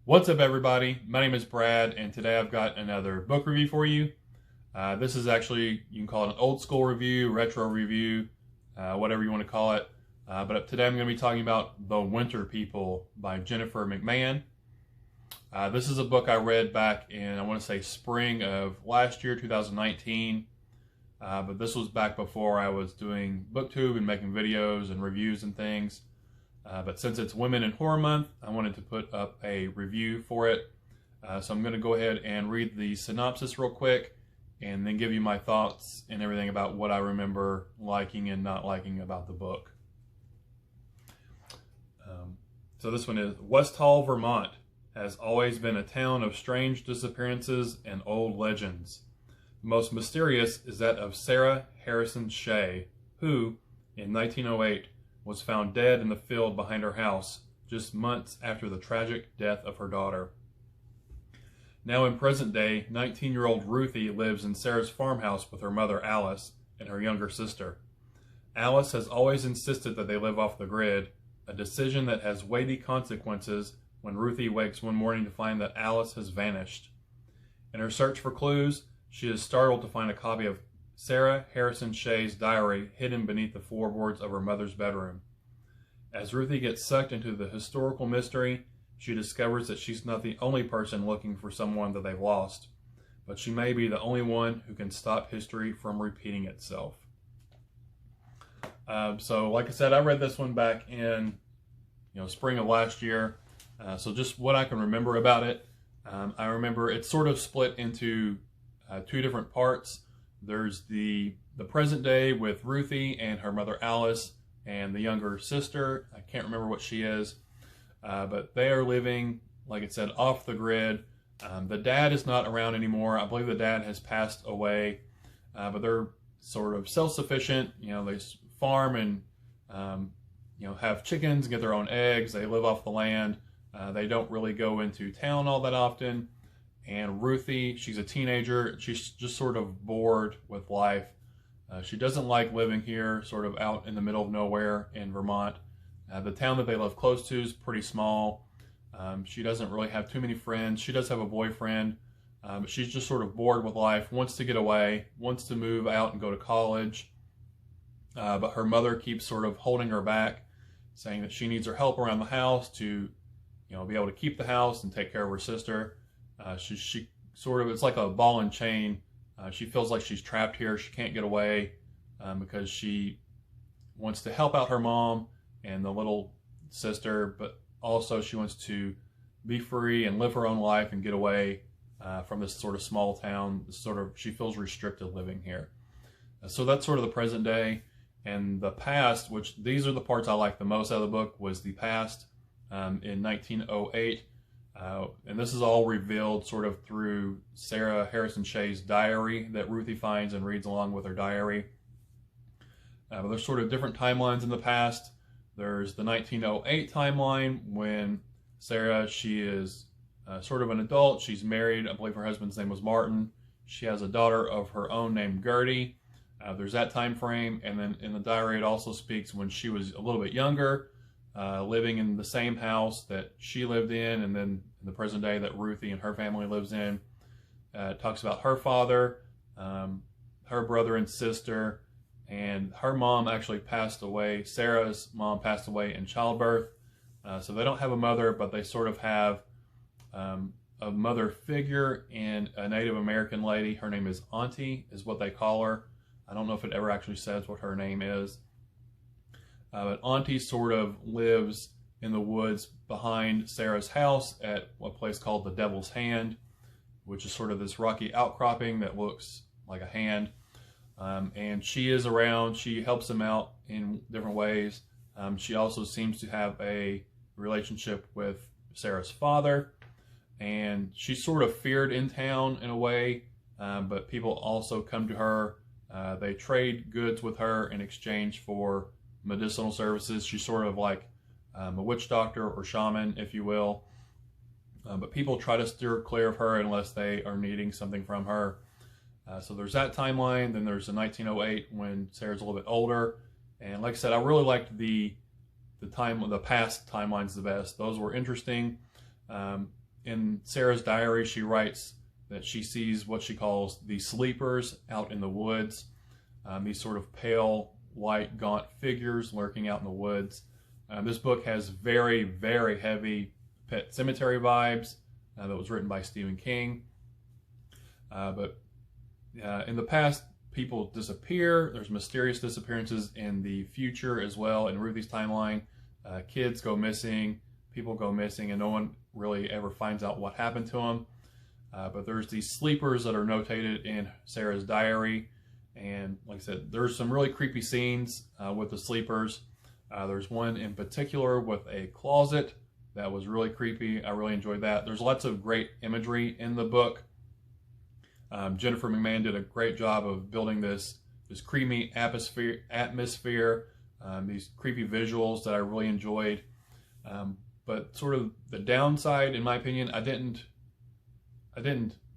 What's up, everybody? My name is Brad, and today I've got another book review for you. This is actually, you can call it an old school review, retro review, whatever you want to call it. But today I'm going to be talking about The Winter People by Jennifer McMahon. This is a book I read back in, I want to say, spring of last year, 2019. But this was back before I was doing booktube and making videos and reviews and things. But since it's Women in Horror Month, I wanted to put up a review for it. So I'm going to go ahead and read the synopsis real quick and then give you my thoughts and everything about what I remember liking and not liking about the book. So this one is: West Hall, Vermont has always been a town of strange disappearances and old legends. The most mysterious is that of Sarah Harrison Shea, who, in 1908, was found dead in the field behind her house just months after the tragic death of her daughter. Now in present day, 19-year-old Ruthie lives in Sarah's farmhouse with her mother Alice and her younger sister. Alice has always insisted that they live off the grid, a decision that has weighty consequences when Ruthie wakes one morning to find that Alice has vanished. In her search for clues, she is startled to find a copy of Sarah Harrison Shea's diary hidden beneath the floorboards of her mother's bedroom. As Ruthie gets sucked into the historical mystery, she discovers that she's not the only person looking for someone that they've lost, but she may be the only one who can stop history from repeating itself. So like I said, I read this one back in spring of last year. So just what I can remember about it, I remember it's sort of split into two different parts. There's the present day with Ruthie and her mother Alice and the younger sister. I can't remember what she is, but they are living, like it said, off the grid. The dad is not around anymore. I believe the dad has passed away, but they're sort of self-sufficient. They farm and have chickens, get their own eggs. They live off the land. They don't really go into town all that often. And Ruthie, she's a teenager. She's just sort of bored with life. She doesn't like living here, sort of out in the middle of nowhere in Vermont. The town that they live close to is pretty small. She doesn't really have too many friends. She does have a boyfriend, but she's just sort of bored with life, wants to get away, wants to move out and go to college. But her mother keeps sort of holding her back, saying that she needs her help around the house to, be able to keep the house and take care of her sister. She sort of, it's like a ball and chain. She feels like she's trapped here. She can't get away because she wants to help out her mom and the little sister, but also she wants to be free and live her own life and get away from this sort of small town. She feels restricted living here. So that's sort of the present day. And the past, which these are the parts I like the most out of the book, was the past in 1908. And this is all revealed sort of through Sarah Harrison Shea's diary that Ruthie finds and reads along with her diary. But there's sort of different timelines in the past. There's the 1908 timeline when Sarah, she is sort of an adult. She's married. I believe her husband's name was Martin. She has a daughter of her own named Gertie. There's that time frame. And then in the diary it also speaks when she was a little bit younger, living in the same house that she lived in, and then in the present day that Ruthie and her family lives in. It talks about her father, her brother and sister, and her mom actually passed away. Sarah's mom passed away in childbirth. So they don't have a mother, but they sort of have a mother figure in a Native American lady. Her name is Auntie, is what they call her. I don't know if it ever actually says what her name is. But Auntie sort of lives in the woods behind Sarah's house at a place called the Devil's Hand, which is sort of this rocky outcropping that looks like a hand. And she is around. She helps them out in different ways. She also seems to have a relationship with Sarah's father. And she's sort of feared in town in a way, but people also come to her. They trade goods with her in exchange for medicinal services. She's sort of like a witch doctor or shaman, if you will. But people try to steer clear of her unless they are needing something from her. So there's that timeline. Then there's the 1908 when Sarah's a little bit older. And like I said, I really liked the past timelines the best. Those were interesting. in Sarah's diary, she writes that she sees what she calls the sleepers out in the woods, these sort of pale, white, gaunt figures lurking out in the woods. This book has very, very heavy Pet Sematary vibes. That was written by Stephen King. But in the past, people disappear. There's mysterious disappearances in the future as well. In Ruthie's timeline, kids go missing, people go missing, and no one really ever finds out what happened to them. But there's these sleepers that are notated in Sarah's diary. And like I said, there's some really creepy scenes with the sleepers. There's one in particular with a closet that was really creepy. I really enjoyed that. There's lots of great imagery in the book. Jennifer McMahon did a great job of building this creamy atmosphere, these creepy visuals that I really enjoyed. But sort of the downside, in my opinion, I didn't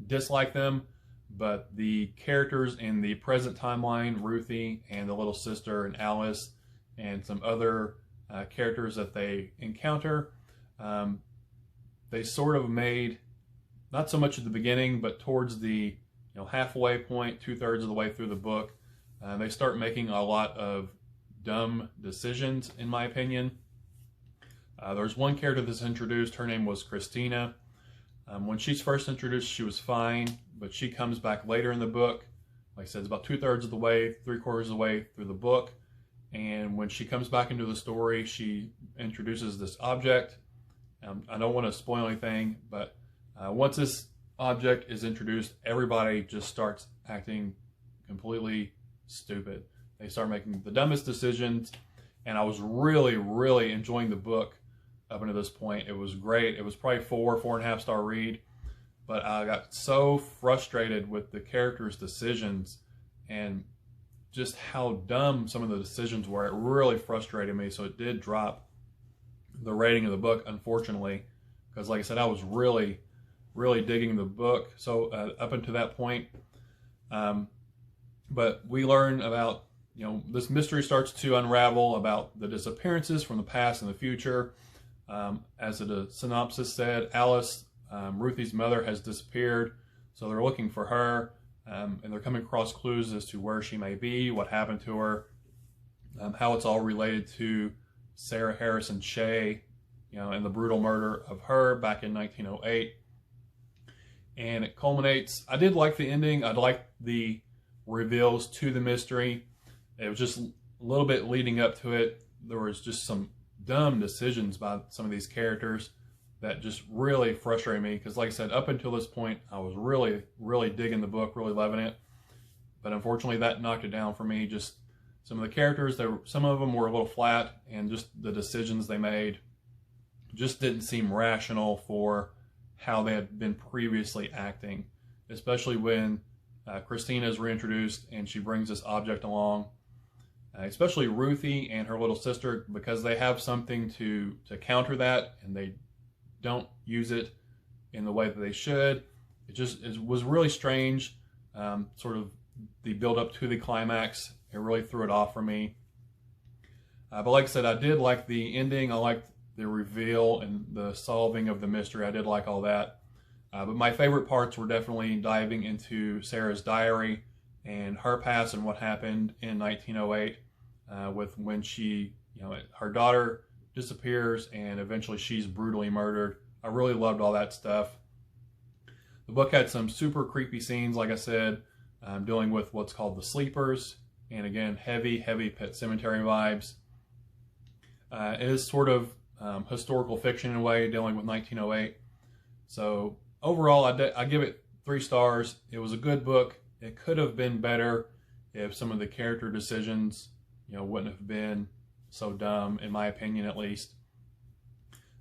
dislike them, but the characters in the present timeline, Ruthie and the little sister and Alice, and some other characters that they encounter, they sort of made, not so much at the beginning, but towards the halfway point, 2/3 of the way through the book, they start making a lot of dumb decisions, in my opinion. There's one character that's introduced. Her name was Christina. When she's first introduced, she was fine, but she comes back later in the book. Like I said, it's about 2/3 of the way, 3/4 of the way through the book. And when she comes back into the story, she introduces this object. I don't want to spoil anything, but once this object is introduced, everybody just starts acting completely stupid. They start making the dumbest decisions, and I was really, really enjoying the book up until this point. It was great. It was probably 4.5 star read, but I got so frustrated with the characters' decisions and just how dumb some of the decisions were. It really frustrated me, so it did drop the rating of the book, unfortunately, because like I said, I was really digging the book so up until that point. But we learn about, this mystery starts to unravel about the disappearances from the past and the future. As the synopsis said, Alice, Ruthie's mother, has disappeared, so they're looking for her, and they're coming across clues as to where she may be, what happened to her, how it's all related to Sarah Harrison Shea, and the brutal murder of her back in 1908. And it culminates. I did like the ending. I liked the reveals to the mystery. It was just a little bit leading up to it. There was just some dumb decisions by some of these characters that just really frustrated me, because like I said, up until this point, I was really digging the book, really loving it. But unfortunately, that knocked it down for me. Just some of the characters, some of them were a little flat, and just the decisions they made just didn't seem rational for how they had been previously acting, especially when Christina is reintroduced and she brings this object along. Especially Ruthie and her little sister, because they have something to counter that, and they don't use it in the way that they should. It was really strange, sort of the build up to the climax. It really threw it off for me. But like I said, I did like the ending. I liked the reveal and the solving of the mystery. I did like all that. But my favorite parts were definitely diving into Sarah's diary and her past and what happened in 1908 with when she, her daughter disappears and eventually she's brutally murdered. I really loved all that stuff. The book had some super creepy scenes, like I said, dealing with what's called the sleepers, and again, heavy Pet Sematary vibes. It is sort of historical fiction in a way, dealing with 1908. So overall, I give it 3 stars. It was a good book. It could have been better if some of the character decisions, wouldn't have been so dumb, in my opinion, at least.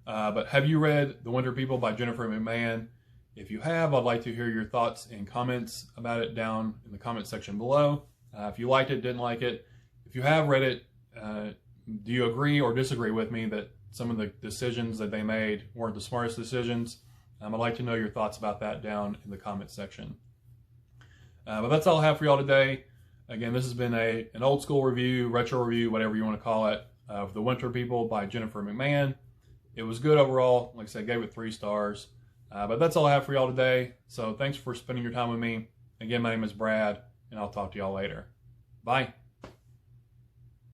But have you read The Winter People by Jennifer McMahon? If you have, I'd like to hear your thoughts and comments about it down in the comment section below. If you liked it, didn't like it. If you have read it, do you agree or disagree with me that some of the decisions that they made weren't the smartest decisions? I'd like to know your thoughts about that down in the comment section. But that's all I have for y'all today. Again, this has been an old school review, retro review, whatever you want to call it, of The Winter People by Jennifer McMahon. It was good overall. Like I said, I gave it 3 stars. But that's all I have for y'all today. So thanks for spending your time with me. Again, my name is Brad, and I'll talk to y'all later. Bye.